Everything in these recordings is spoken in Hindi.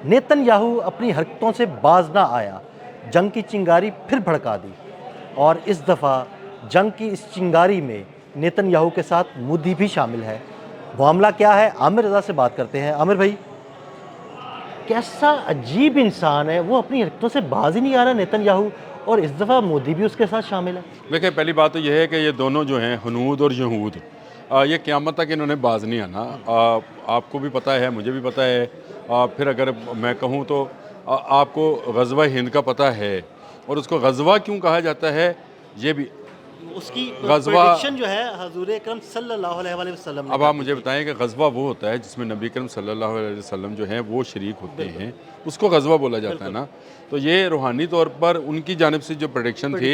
नेतन्याहू अपनी हरकतों से बाज ना आया, जंग की चिंगारी फिर भड़का दी और इस दफ़ा जंग की इस चिंगारी में नेतन्याहू के साथ मोदी भी शामिल है। मामला क्या है, आमिर रज़ा से बात करते हैं। आमिर भाई, कैसा अजीब इंसान है, वो अपनी हरकतों से बाज ही नहीं आ रहा नेतन्याहू, और इस दफ़ा मोदी भी उसके साथ शामिल है। देखिए, पहली बात तो यह है कि ये दोनों जो हैं हनूद और यहूद, ये क़यामत तक इन्होंने बाज नहीं आना। आपको भी पता है, मुझे भी पता है। फिर अगर मैं कहूँ तो आपको ग़ज़वा हिंद का पता है, और उसको ग़ज़वा क्यों कहा जाता है ये भी उसकी ग़ज़वा। प्रेडिक्शन जो है हज़ूर अकरम सल्लल्लाहु अलैहि वसल्लम ने अब आप की मुझे थी। बताएं कि ग़ज़वा वो होता है जिसमें नबी करीम सल्लल्लाहु अलैहि वसल्लम जो हैं वो शरीक होते हैं, उसको ग़ज़वा बोला जाता है ना। तो ये रूहानी तौर पर उनकी जानिब से जो प्रेडिक्शन थी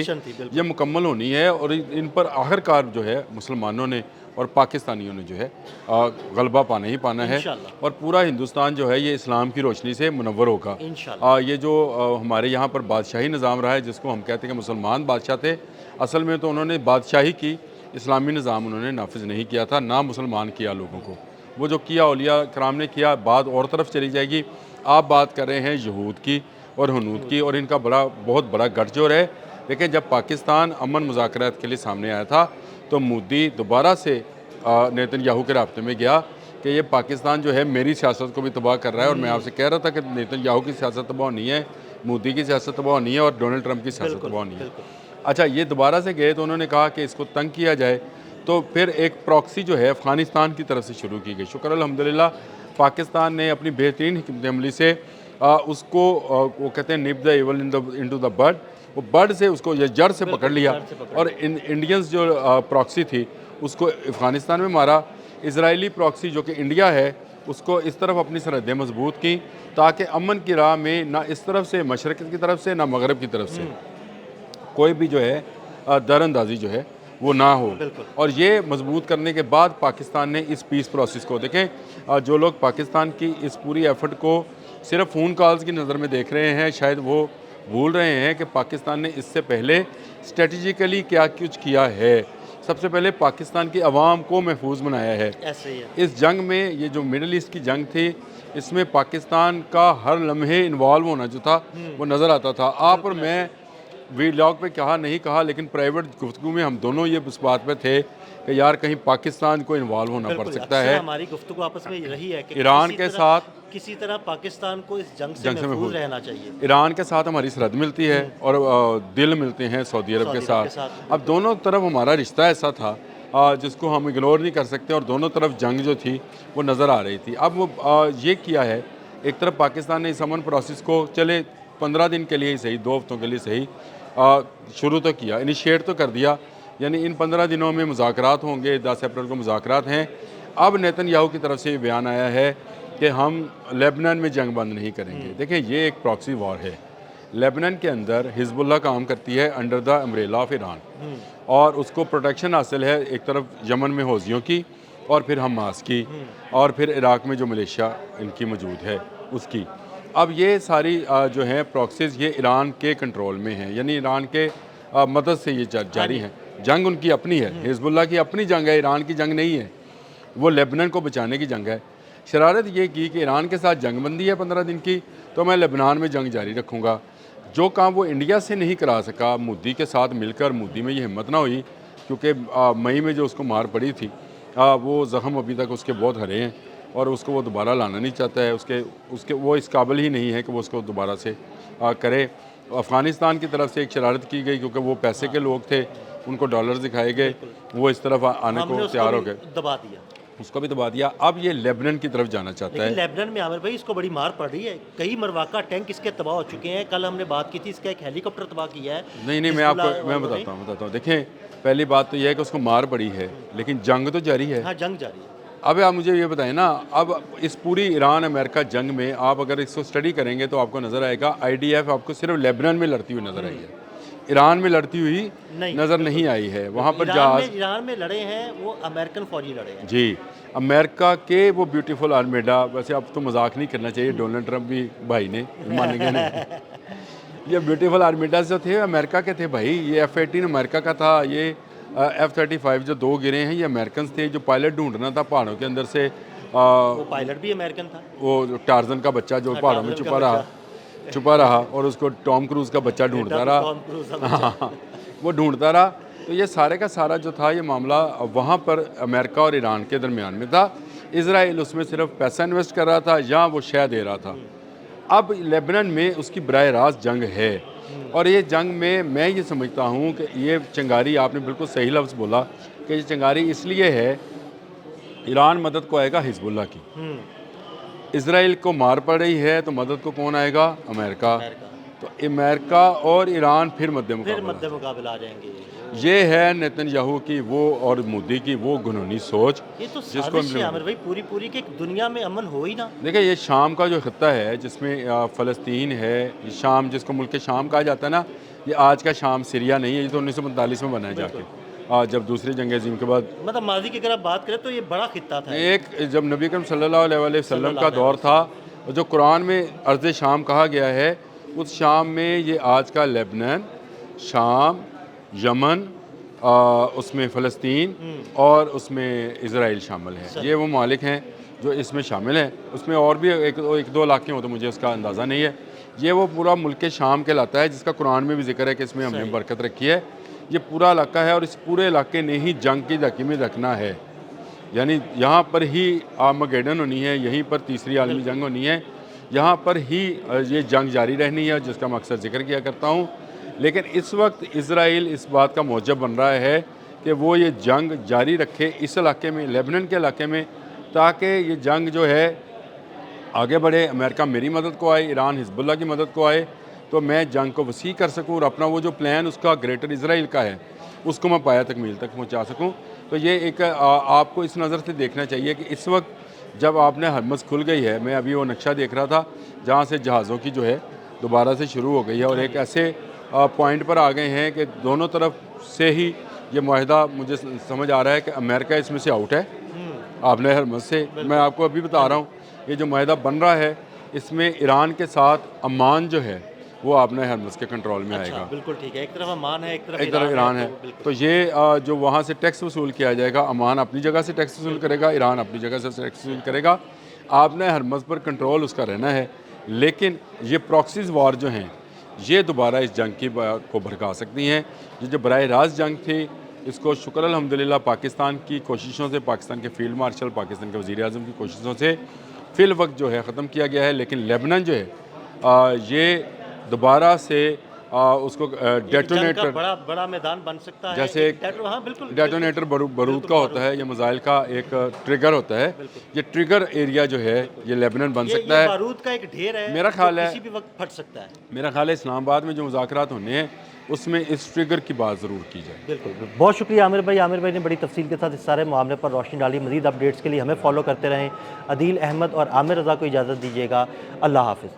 ये मुकम्मल होनी है, और इन पर आखिरकार जो है मुसलमानों ने और पाकिस्तानियों ने जो है गलबा पाना ही पाना है, और पूरा हिंदुस्तान जो है ये इस्लाम की रोशनी से मुनव्वर होगा। ये जो हमारे यहाँ पर बादशाही निज़ाम रहा है, जिसको हम कहते हैं कि मुसलमान बादशाह थे, असल में तो उन्होंने बादशाही की, इस्लामी निज़ाम उन्होंने नाफिज नहीं किया था, ना मुसलमान किया लोगों को। वो जो किया औलिया कराम ने किया, बात और तरफ चली जाएगी। आप बात कर रहे हैं यहूद की और हनूद की, और इनका बहुत बड़ा गठजोड़ है। देखिए, जब पाकिस्तान अमन मुज़ाकरात के लिए सामने आया था तो मोदी दोबारा से नेतन्याहू के राब्ते में गया कि ये पाकिस्तान जो है मेरी सियासत को भी तबाह कर रहा है, और मैं आपसे कह रहा था कि नेतन्याहू की सियासत तबाह नहीं है, मोदी की सियासत तबाह नहीं है, और डोनाल्ड ट्रंप की सियासत तबाह नहीं है। अच्छा, ये दोबारा से गए तो उन्होंने कहा कि इसको तंग किया जाए, तो फिर एक प्रॉक्सी जो है अफ़गानिस्तान की तरफ से शुरू की गई। शुक्र अल्हम्दुलिल्लाह, पाकिस्तान ने अपनी बेहतरीन हिकमत अमली से उसको वो कहते हैं nip the evil into the bird, वो बर्ड से उसको ये जड़ से पकड़ लिया, और इंडियंस जो प्रॉक्सी थी उसको अफ़गानिस्तान में मारा। इजरायली प्रॉक्सी जो कि इंडिया है उसको इस तरफ अपनी सरहदें मजबूत की, ताकि अमन की राह में ना इस तरफ से मशरक़ की तरफ से ना मगरब की तरफ से कोई भी जो है दरअंदाजी जो है वो ना हो। और ये मजबूत करने के बाद पाकिस्तान ने इस पीस प्रोसेस को देखें, जो लोग पाकिस्तान की इस पूरी एफर्ट को सिर्फ फ़ोन कॉल्स की नज़र में देख रहे हैं, शायद वो भूल रहे हैं कि पाकिस्तान ने इससे पहले स्ट्रेटजिकली क्या कुछ किया है। सबसे पहले पाकिस्तान की आवाम को महफूज बनाया है। ऐसे ही है। इस जंग में, ये जो मिडल ईस्ट की जंग थी, इसमें पाकिस्तान का हर लम्हे इन्वॉल्व होना जो था वो नज़र आता था। आप और मैं वीलॉग पे कहा नहीं कहा, लेकिन प्राइवेट गुफ्तगू में हम दोनों ये इस बात पे थे कि यार कहीं पाकिस्तान को इन्वॉल्व होना पड़ सकता है। हमारी गुफ्तगू आपस में रही है कि ईरान के साथ किसी तरह पाकिस्तान को इस जंग से महफूज रहना चाहिए। ईरान के साथ हमारी सरहद मिलती है, और दिल मिलते हैं सऊदी अरब के साथ। अब दोनों तरफ हमारा रिश्ता ऐसा था जिसको हम इग्नोर नहीं कर सकते, और दोनों तरफ जंग जो थी वो नज़र आ रही थी। अब वो ये किया है, एक तरफ पाकिस्तान ने इस अमन प्रोसेस को चले 15 दिन के लिए ही सही, 2 हफ्तों के लिए सही, शुरू तो किया, इनिशिएट तो कर दिया। यानी इन 15 दिनों में मुज़ाकरात होंगे, 10 अप्रैल को मुज़ाकरात हैं। अब नेतन्याहू की तरफ से ये बयान आया है कि हम लेबनान में जंग बंद नहीं करेंगे। देखें, ये एक प्रॉक्सी वॉर है। लेबनान के अंदर हिजबुल्लाह काम करती है under the umbrella of Iran, और उसको प्रोटेक्शन हासिल है एक तरफ यमन में हौजियों की, और फिर हमास की, और फिर इराक़ में जो मलेशिया इनकी मौजूद है उसकी। अब ये सारी जो हैं प्रॉक्सीज़ ये ईरान के कंट्रोल में हैं, यानी ईरान के मदद से ये जारी हैं। जंग उनकी अपनी है, हिजबुल्लाह की अपनी जंग है, ईरान की जंग नहीं है। वो लेबनान को बचाने की जंग है। शरारत ये की कि ईरान के साथ जंग बंदी है 15 दिन की, तो मैं लेबनान में जंग जारी रखूँगा। जो काम वो इंडिया से नहीं करा सका, मोदी के साथ मिलकर, मोदी में ये हिम्मत ना हुई, क्योंकि मई में जो उसको मार पड़ी थी, वो ज़ख्म अभी तक उसके बहुत हरे हैं, और उसको वो दोबारा लाना नहीं चाहता है। उसके वो इस काबिल ही नहीं है कि वो उसको दोबारा से करे। अफ़गानिस्तान की तरफ से एक शरारत की गई, क्योंकि वो पैसे के लोग थे, उनको डॉलर्स दिखाए गए, वो इस तरफ आने को तैयार हो गए, दबा दिया, उसको भी दबा दिया। अब ये लेबनान की तरफ जाना चाहता है। लेबनान में आमिर भाई इसको बड़ी मार पड़ रही है, कई मरवाका टैंक इसके तबाह हो चुके हैं। कल हमने बात की थी, इसका एक हेलीकॉप्टर तबाह किया है। नहीं, मैं बताता हूँ। देखें, पहली बात तो यह है कि उसको मार पड़ी है, लेकिन जंग तो जारी है। हाँ, जंग जारी है। अब आप मुझे ये बताएं ना, अब इस पूरी ईरान अमेरिका जंग में आप अगर इसको स्टडी करेंगे तो आपको नज़र आएगा IDF आपको सिर्फ लेबनान में लड़ती हुई नज़र आई है, ईरान में लड़ती हुई नज़र नहीं आई है। वहाँ पर जहाज ईरान में लड़े हैं वो अमेरिकन फौजी लड़े हैं जी, अमेरिका के वो ब्यूटीफुल आर्मेडा। वैसे अब तो मजाक नहीं करना चाहिए, डोनाल्ड ट्रंप भी भाई ने मानेंगे नहीं। ये ब्यूटीफुल आर्मेडा जो थे अमेरिका के थे भाई, ये F-18 अमेरिका का था, ये F-35 जो 2 गिरे हैं ये अमेरिकन थे। जो पायलट ढूंढना था पहाड़ों के अंदर से, वो पायलट भी अमेरिकन था। वो टार्जन का बच्चा जो पहाड़ों में छुपा रहा और उसको टॉम क्रूज का बच्चा ढूंढता रहा। टॉम क्रूज का बच्चा। हाँ, वो ढूंढता रहा। तो ये सारे का सारा जो था ये मामला वहाँ पर अमेरिका और ईरान के दरमियान में था। इजराइल उसमें सिर्फ पैसा इन्वेस्ट कर रहा था या वो शय दे रहा था। अब लेबनान में उसकी बराह रास्त जंग है और ये जंग में मैं ये समझता हूँ कि ये चिंगारी, आपने बिल्कुल सही लफ्ज़ बोला कि ये चिंगारी इसलिए है, ईरान मदद को आएगा हिजबुल्लाह की, इजराइल को मार पड़ रही है तो मदद को कौन आएगा? अमेरिका। तो अमेरिका और ईरान फिर मध्य मुकाबला आ जाएंगे। ये है नेतन्याहू की वो और मोदी की वो घिनौनी सोच। ये तो साजिश है आमिर भाई पूरी कि दुनिया में अमन हो ही ना। देखिए ये शाम का जो खत्ता है जिसमें फ़लस्तीन है, ये शाम जिसको मुल्क शाम कहा जाता है ना, ये आज का शाम सीरिया नहीं है, ये तो 1945 में बना है जाके, जब दूसरी जंग अज़ीम के बाद। मतलब माजी की अगर आप बात करें तो ये बड़ा खित्ता था। एक जब नबी करीम सल्लल्लाहु अलैहि वसल्लम का दौर था, जो कुरान में अर्ज़ शाम कहा गया है, उस शाम में ये आज का लेबनान, शाम, यमन, उसमें फ़लस्तीन और उसमें इज़राइल शामिल है। ये वो मालिक हैं जो इसमें शामिल हैं। उसमें और भी एक दो इलाके हो तो मुझे उसका अंदाज़ा नहीं है। ये वो पूरा मुल्क शाम कहलाता है जिसका कुरान में भी जिक्र है कि इसमें हमने बरकत रखी है। ये पूरा इलाका है और इस पूरे इलाके ने ही जंग की हकीमी रखना है, यानी यहाँ पर ही आर्मगेडन होनी है, यहीं पर तीसरी आलमी जंग होनी है, यहाँ पर ही ये जंग जारी रहनी है जिसका मैं अक्सर जिक्र किया करता हूँ। लेकिन इस वक्त इज़राइल इस बात का मौजब बन रहा है कि वो ये जंग जारी रखे इस इलाके में, लेबनान के इलाके में, ताकि ये जंग जो है आगे बढ़े। अमेरिका मेरी मदद को आए, ईरान हिजबुल्लाह की मदद को आए, तो मैं जंग को वसी कर सकूँ और अपना वो जो प्लान उसका ग्रेटर इज़राइल का है उसको मैं पाया तकमील तक पहुँचा सकूँ। तो ये एक आपको इस नज़र से देखना चाहिए कि इस वक्त जब आपने हरमज़ खुल गई है, मैं अभी वो नक्शा देख रहा था जहाँ से जहाज़ों की जो है दोबारा से शुरू हो गई है और एक ऐसे पॉइंट पर आ गए हैं कि दोनों तरफ से ही ये माहिदा मुझे समझ आ रहा है कि अमेरिका इसमें से आउट है। आपने हरमज़ से, मैं आपको अभी बता रहा हूँ, ये जो माहिदा बन रहा है इसमें ईरान के साथ अमान जो है वो आपने हरमज़ के कंट्रोल में आएगा। बिल्कुल ठीक है, एक तरफ अमान है, एक तरफ ईरान है। तो ये जो वहाँ से टैक्स वसूल किया जाएगा, अमान अपनी जगह से टैक्स वसूल करेगा, ईरान अपनी जगह से टैक्स वसूल करेगा। आपने हरमज़ पर कंट्रोल उसका रहना है। लेकिन ये प्रॉक्सीज़ वार जो हैं ये दोबारा इस जंग की को भड़का सकती हैं। ये जो बराह रास्त जंग थी, इसको शुक्र अल्हम्दुलिल्लाह पाकिस्तान की कोशिशों से, पाकिस्तान के फील्ड मार्शल, पाकिस्तान के वज़ीर आज़म की कोशिशों से फ़िल वक्त जो है ख़त्म किया गया है। लेकिन लेबनान जो है ये दोबारा से उसको डेटोनेटर, बड़ा मैदान बन सकता है। जैसे डेटोनेटर बारूद का होता है, ये मिसाइल का एक ट्रिगर होता है, ये ट्रिगर एरिया जो है ये लेबनान बन सकता है। बारूद का एक ढेर है, मेरा ख्याल है किसी भी वक्त फट सकता है। मेरा ख्याल है इस्लामाबाद में जो मुज़ाकरात होने हैं उसमें इस ट्रिगर की बात ज़रूर की जाए। बिल्कुल, बहुत शुक्रिया आमिर भाई। आमिर भाई ने बड़ी तफसील के साथ इस सारे मामले पर रोशनी डाली। मज़ीद अपडेट्स के लिए हमें फॉलो करते रहें। अदील अहमद और आमिर रज़ा को इजाज़त दीजिएगा। अल्लाह हाफ़िज़।